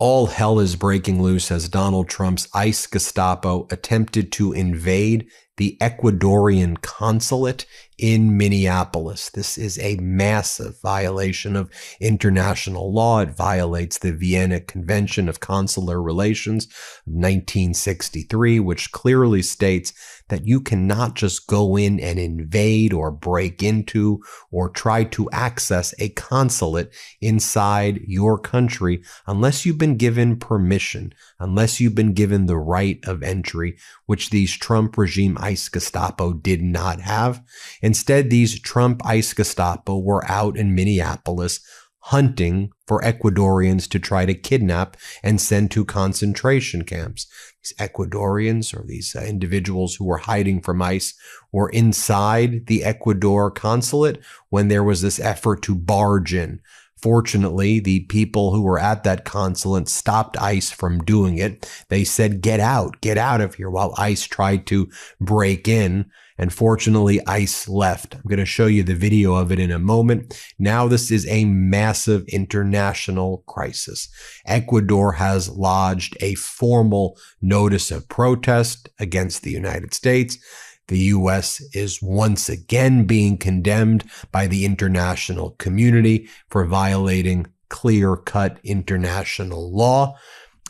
All hell is breaking loose as Donald Trump's ICE Gestapo attempted to invade the Ecuadorian Consulate in Minneapolis. This is a massive violation of international law. It violates the Vienna Convention of Consular Relations of 1963, which clearly states that you cannot just go in and invade or break into or try to access a consulate inside your country unless you've been given permission, unless you've been given the right of entry, which these Trump regime ICE Gestapo did not have. Instead, these Trump ICE Gestapo were out in Minneapolis hunting for Ecuadorians to try to kidnap and send to concentration camps. These Ecuadorians, or these individuals who were hiding from ICE, were inside the Ecuador consulate when there was this effort to barge in. Fortunately, the people who were at that consulate stopped ICE from doing it. They said, get out of here, while ICE tried to break in. And fortunately, ICE left. I'm going to show you the video of it in a moment. Now, this is a massive international crisis. Ecuador has lodged a formal notice of protest against the United States. The U.S. is once again being condemned by the international community for violating clear-cut international law.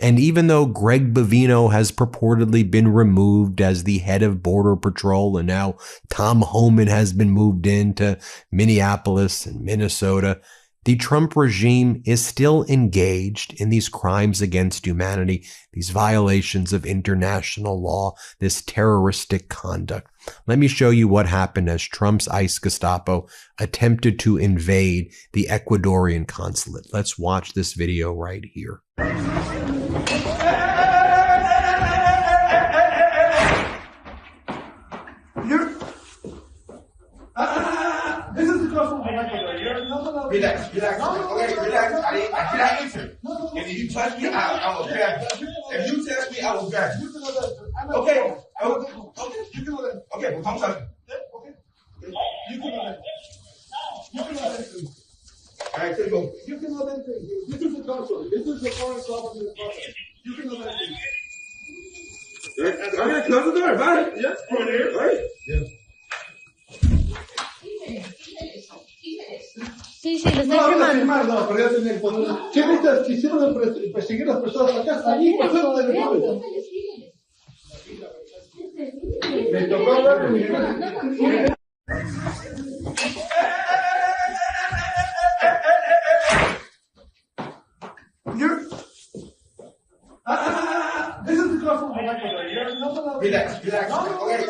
And even though Greg Bovino has purportedly been removed as the head of Border Patrol, and now Tom Homan has been moved into Minneapolis and Minnesota, the Trump regime is still engaged in these crimes against humanity, these violations of international law, this terroristic conduct. Let me show you what happened as Trump's ICE Gestapo attempted to invade the Ecuadorian consulate. Let's watch this video right here. This is the girl from Ecuador. Relax. Okay, relax. I cannot enter. And if you touch me, I will grab you. If you touch me, I will grab you. Okay. Okay, come touch me. You cannot enter. All right, so go. You cannot enter. This is the consulate. This is the foreign government. You cannot enter. I'm going to close the door. Bye. Yeah, over there. Right? Yeah. Sí, lo estoy filmando. No, pero ya tenía el poder. ¿Qué me quisieron perseguir las personas acá? Allí pasaron de nuevo. Me tocó hablar con mi This is the girl from Ecuador. Relax. Okay,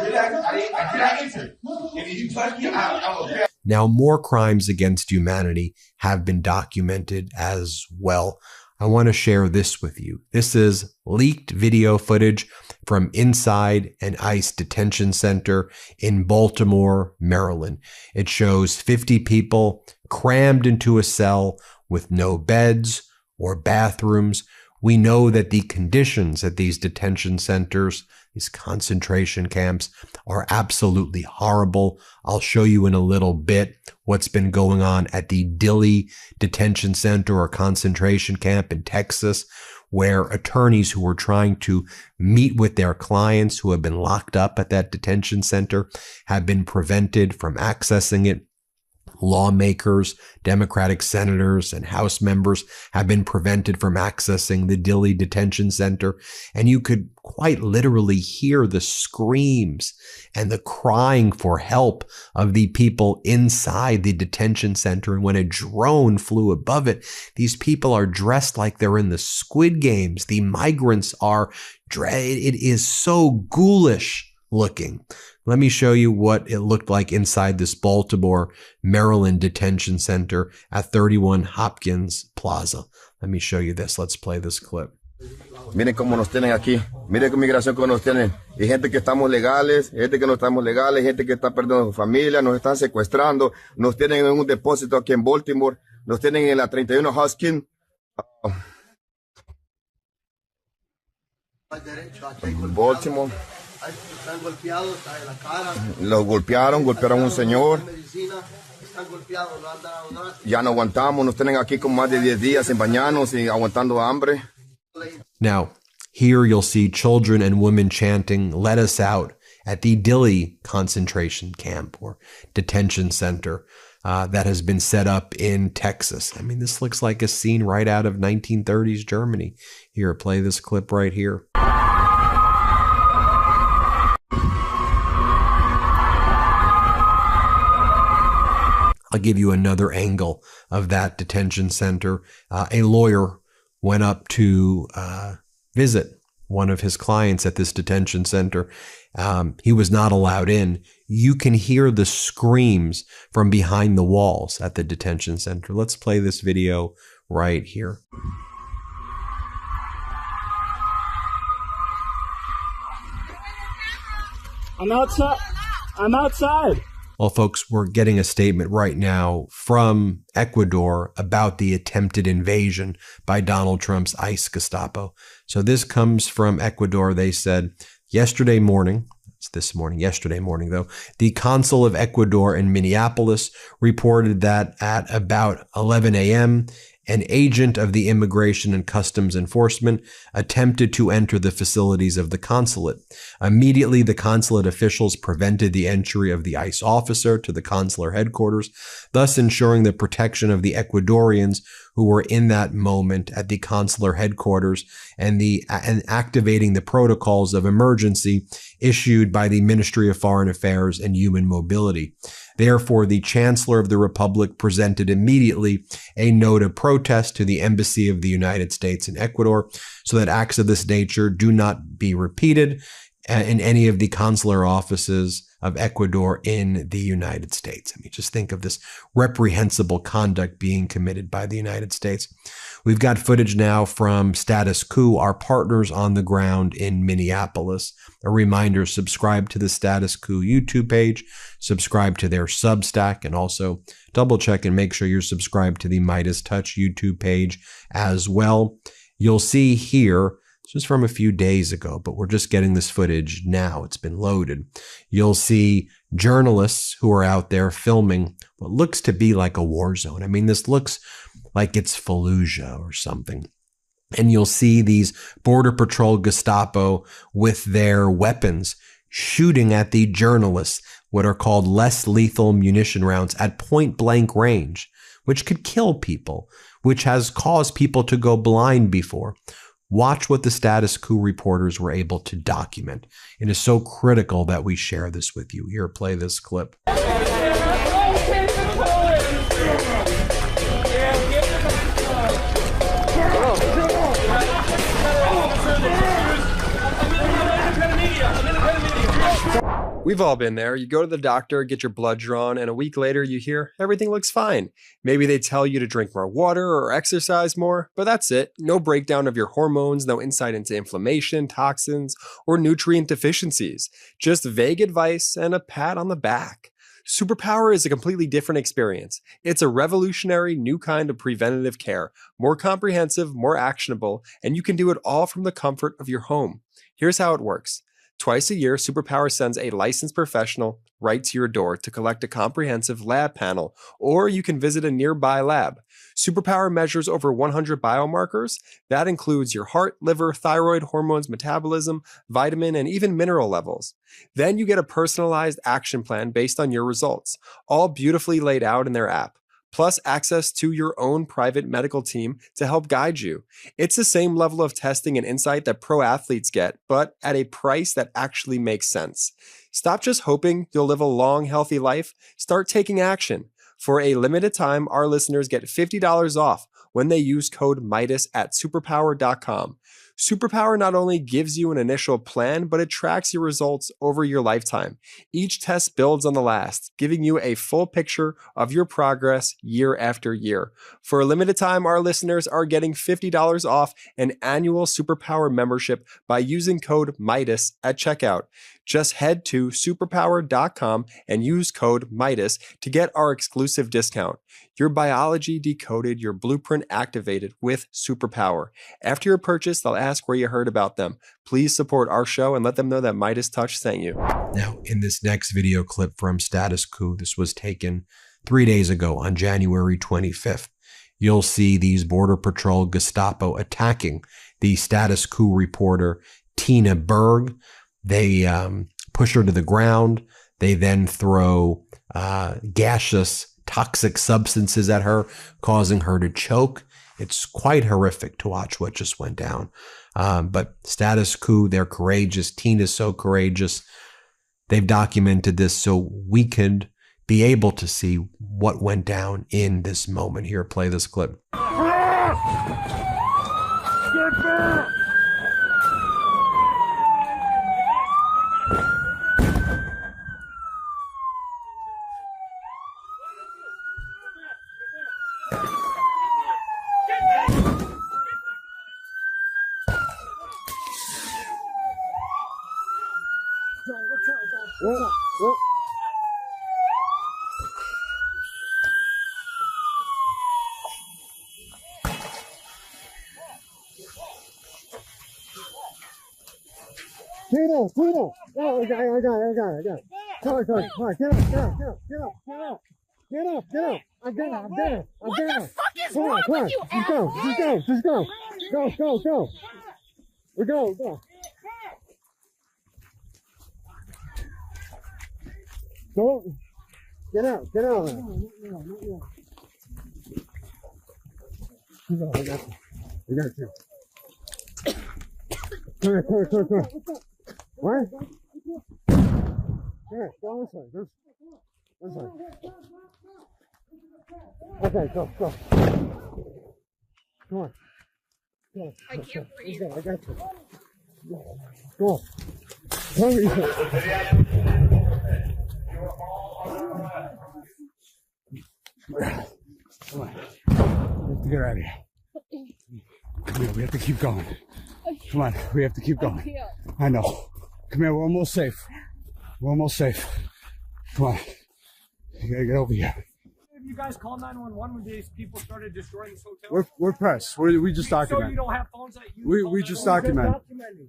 relax. I cannot enter. And if you touch me, I will grab. Now, more crimes against humanity have been documented as well. I want to share this with you. This is leaked video footage from inside an ICE detention center in Baltimore, Maryland. It shows 50 people crammed into a cell with no beds or bathrooms. We know that the conditions at these detention centers, these concentration camps, are absolutely horrible. I'll show you in a little bit what's been going on at the Dilley Detention Center or concentration camp in Texas, where attorneys who were trying to meet with their clients who have been locked up at that detention center have been prevented from accessing it. Lawmakers, Democratic senators, and House members have been prevented from accessing the Dilley Detention Center. And you could quite literally hear the screams and the crying for help of the people inside the detention center. And when a drone flew above it, these people are dressed like they're in the Squid Games. The migrants are it is so ghoulish looking. Let me show you what it looked like inside this Baltimore, Maryland detention center at 31 Hopkins Plaza. Let me show you this. Let's play this clip. Miren cómo nos tienen aquí. Miren qué migración que nos tienen. Y gente que estamos legales, gente que no estamos legales, gente que está perdiendo su familia, nos están secuestrando, nos tienen en un depósito aquí en Baltimore, nos tienen en la 31 Hopkins. Baltimore. Están golpeados en la cara. Los golpearon a un señor. Están golpeados, no han dado nada. Ya no aguantamos, nos tienen aquí como más de 10 días sin bañarnos y aguantando hambre. Now, here you'll see children and women chanting, "Let us out," at the Dili concentration camp or detention center that has been set up in Texas. I mean, this looks like a scene right out of 1930s Germany. Here, play this clip right here. I'll give you another angle of that detention center. A lawyer went up to visit one of his clients at this detention center. He was not allowed in. You can hear the screams from behind the walls at the detention center. Let's play this video right here. I'm outside. I'm outside. Well, folks, we're getting a statement right now from Ecuador about the attempted invasion by Donald Trump's ICE Gestapo. So this comes from Ecuador. They said yesterday morning, it's this morning, yesterday morning though, the consul of Ecuador in Minneapolis reported that at about 11 a.m., an agent of the Immigration and Customs Enforcement attempted to enter the facilities of the consulate. Immediately, the consulate officials prevented the entry of the ICE officer to the consular headquarters, thus ensuring the protection of the Ecuadorians who were in that moment at the consular headquarters and activating the protocols of emergency issued by the Ministry of Foreign Affairs and Human Mobility. Therefore, the Chancellor of the Republic presented immediately a note of protest to the Embassy of the United States in Ecuador so that acts of this nature do not be repeated in any of the consular offices of Ecuador in the United States. I mean, just think of this reprehensible conduct being committed by the United States. We've got footage now from Status Quo, our partners on the ground in Minneapolis. A reminder, subscribe to the Status Quo YouTube page, subscribe to their Substack, and also double check and make sure you're subscribed to the Midas Touch YouTube page as well. You'll see here, this was from a few days ago, but we're just getting this footage now. It's been loaded. You'll see journalists who are out there filming what looks to be like a war zone. I mean, this looks like it's Fallujah or something. And you'll see these Border Patrol Gestapo with their weapons shooting at the journalists, what are called less lethal munition rounds at point blank range, which could kill people, which has caused people to go blind before. Watch what the Status Quo reporters were able to document. It is so critical that we share this with you. Here, play this clip. We've all been there. You go to the doctor, get your blood drawn, and a week later you hear everything looks fine. Maybe they tell you to drink more water or exercise more, but that's it. No breakdown of your hormones, no insight into inflammation, toxins, or nutrient deficiencies. Just vague advice and a pat on the back. Superpower is a completely different experience. It's a revolutionary new kind of preventative care, more comprehensive, more actionable, and you can do it all from the comfort of your home. Here's how it works. Twice a year, Superpower sends a licensed professional right to your door to collect a comprehensive lab panel, or you can visit a nearby lab. Superpower measures over 100 biomarkers. That includes your heart, liver, thyroid, hormones, metabolism, vitamin, and even mineral levels. Then you get a personalized action plan based on your results, all beautifully laid out in their app, plus access to your own private medical team to help guide you. It's the same level of testing and insight that pro athletes get, but at a price that actually makes sense. Stop just hoping you'll live a long, healthy life. Start taking action. For a limited time, our listeners get $50 off when they use code MIDAS at superpower.com. Superpower not only gives you an initial plan, but it tracks your results over your lifetime. Each test builds on the last, giving you a full picture of your progress year after year. For a limited time, our listeners are getting $50 off an annual Superpower membership by using code MIDAS at checkout. Just head to superpower.com and use code MIDAS to get our exclusive discount. Your biology decoded, your blueprint activated with Superpower. After your purchase, they'll ask where you heard about them. Please support our show and let them know that Midas Touch sent you. Now, in this next video clip from Status Quo, this was taken 3 days ago on January 25th. You'll see these Border Patrol Gestapo attacking the status quo reporter, Tina Berg. They push her to the ground. They then throw gaseous toxic substances at her, causing her to choke. It's quite horrific to watch what just went down. But status quo, they're courageous. Tina's so courageous. They've documented this so we could be able to see what went down in this moment. Here, play this clip. Get back! What? Tino! Oh, I got it. Come on, get up. I'm down. What the fuck is wrong with you, asshole? Just go. We go. Don't get out. No. I got you. Come here. What? Here, go this way. This way. Okay, go. Come on. I can't breathe. I got you. Go. Come here. Come on. We have to get out of here. Come here, we have to keep going. Come on, we have to keep going. I know. Come here, we're almost safe. Come on. You gotta get over here. You guys call 911 when these people started destroying this hotel? We're pressed. We just document. So you don't have phones that you We just document.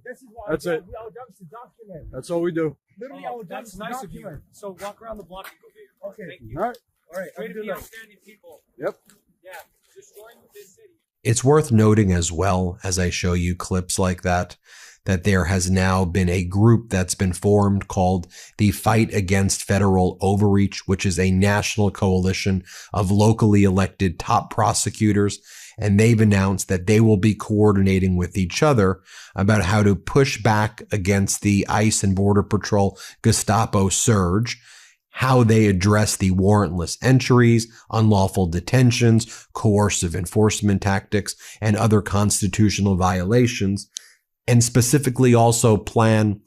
This is why That's it. our job is to document. That's all we do. Literally, our job is to nice document. Of you. So walk around the block and go there. Okay. Thank you. All right. Way to be outstanding people. Yep. Yeah. Destroying this city. It's worth noting as well, as I show you clips like that there has now been a group that's been formed called the Fight Against Federal Overreach, which is a national coalition of locally elected top prosecutors. And they've announced that they will be coordinating with each other about how to push back against the ICE and Border Patrol Gestapo surge, how they address the warrantless entries, unlawful detentions, coercive enforcement tactics, and other constitutional violations, and specifically also plan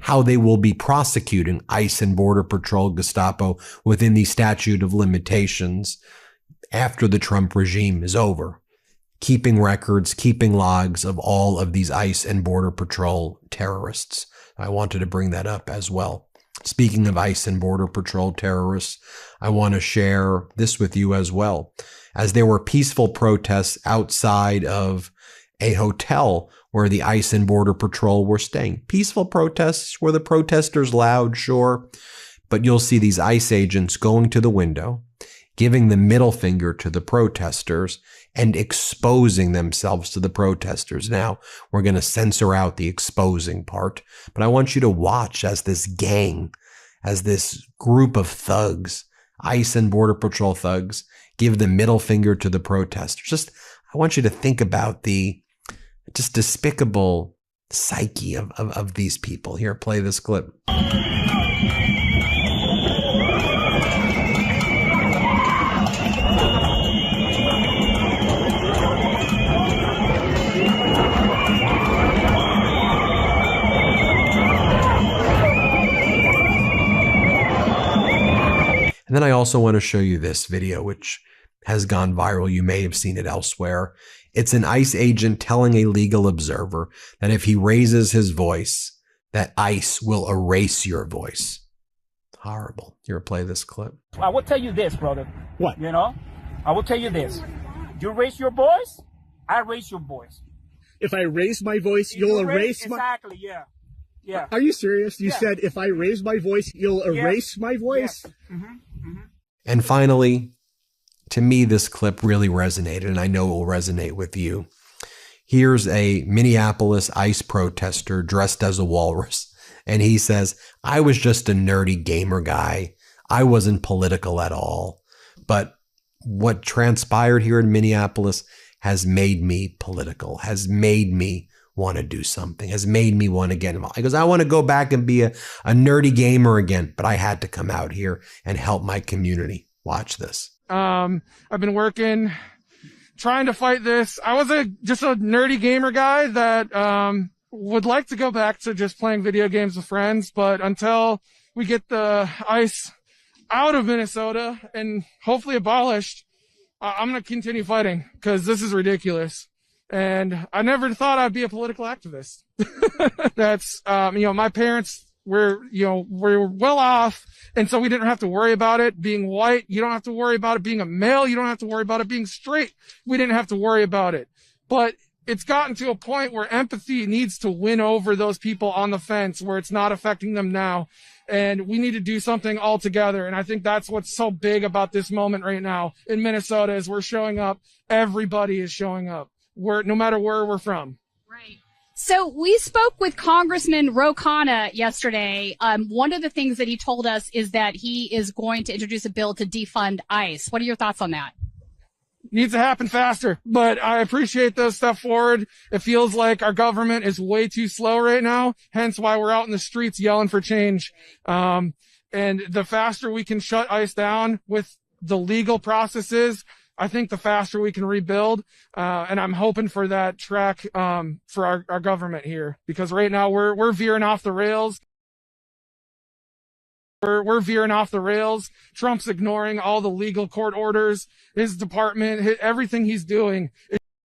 how they will be prosecuting ICE and Border Patrol Gestapo within the statute of limitations after the Trump regime is over, keeping records, keeping logs of all of these ICE and Border Patrol terrorists. I wanted to bring that up as well. Speaking of ICE and Border Patrol terrorists, I want to share this with you as well. As there were peaceful protests outside of a hotel where the ICE and Border Patrol were staying. Peaceful protests. Were the protesters loud? Sure. But you'll see these ICE agents going to the window, giving the middle finger to the protesters and exposing themselves to the protesters. Now, we're going to censor out the exposing part, but I want you to watch as this gang, as this group of thugs, ICE and Border Patrol thugs, give the middle finger to the protesters. I want you to think about the just despicable psyche of these people. Here, play this clip. And then I also want to show you this video, which has gone viral. You may have seen it elsewhere. It's an ICE agent telling a legal observer that if he raises his voice, that ICE will erase your voice. Horrible. Here, play this clip. I will tell you this, brother. What? You know, I will tell you this. You raise your voice, I raise your voice. If I raise my voice, you'll erase my... Exactly, yeah. Are you serious? You said if I raise my voice, you'll erase my voice? Yeah. Mm-hmm. And finally, to me, this clip really resonated, and I know it will resonate with you. Here's a Minneapolis ICE protester dressed as a walrus. And he says, I was just a nerdy gamer guy. I wasn't political at all. But what transpired here in Minneapolis has made me political, has made me want to do something, has made me want to get involved. He goes, I want to go back and be a nerdy gamer again, but I had to come out here and help my community. Watch this. I've been working, trying to fight this. I was just a nerdy gamer guy that would like to go back to just playing video games with friends, but until we get the ICE out of Minnesota and hopefully abolished, I'm going to continue fighting because this is ridiculous. And I never thought I'd be a political activist. That's, my parents were well off. And so we didn't have to worry about it being white. You don't have to worry about it being a male. You don't have to worry about it being straight. We didn't have to worry about it. But it's gotten to a point where empathy needs to win over those people on the fence where it's not affecting them now. And we need to do something all together. And I think that's what's so big about this moment right now in Minnesota is we're showing up. Everybody is showing up. No matter where we're from. Right. So we spoke with Congressman Ro Khanna yesterday. One of the things that he told us is that he is going to introduce a bill to defund ICE. What are your thoughts on that? Needs to happen faster, but I appreciate those step forward. It feels like our government is way too slow right now, hence why we're out in the streets yelling for change. And the faster we can shut ICE down with the legal processes, I think the faster we can rebuild. And I'm hoping for that track for our government here, because right now we're veering off the rails. We're veering off the rails. Trump's ignoring all the legal court orders, his department, everything he's doing.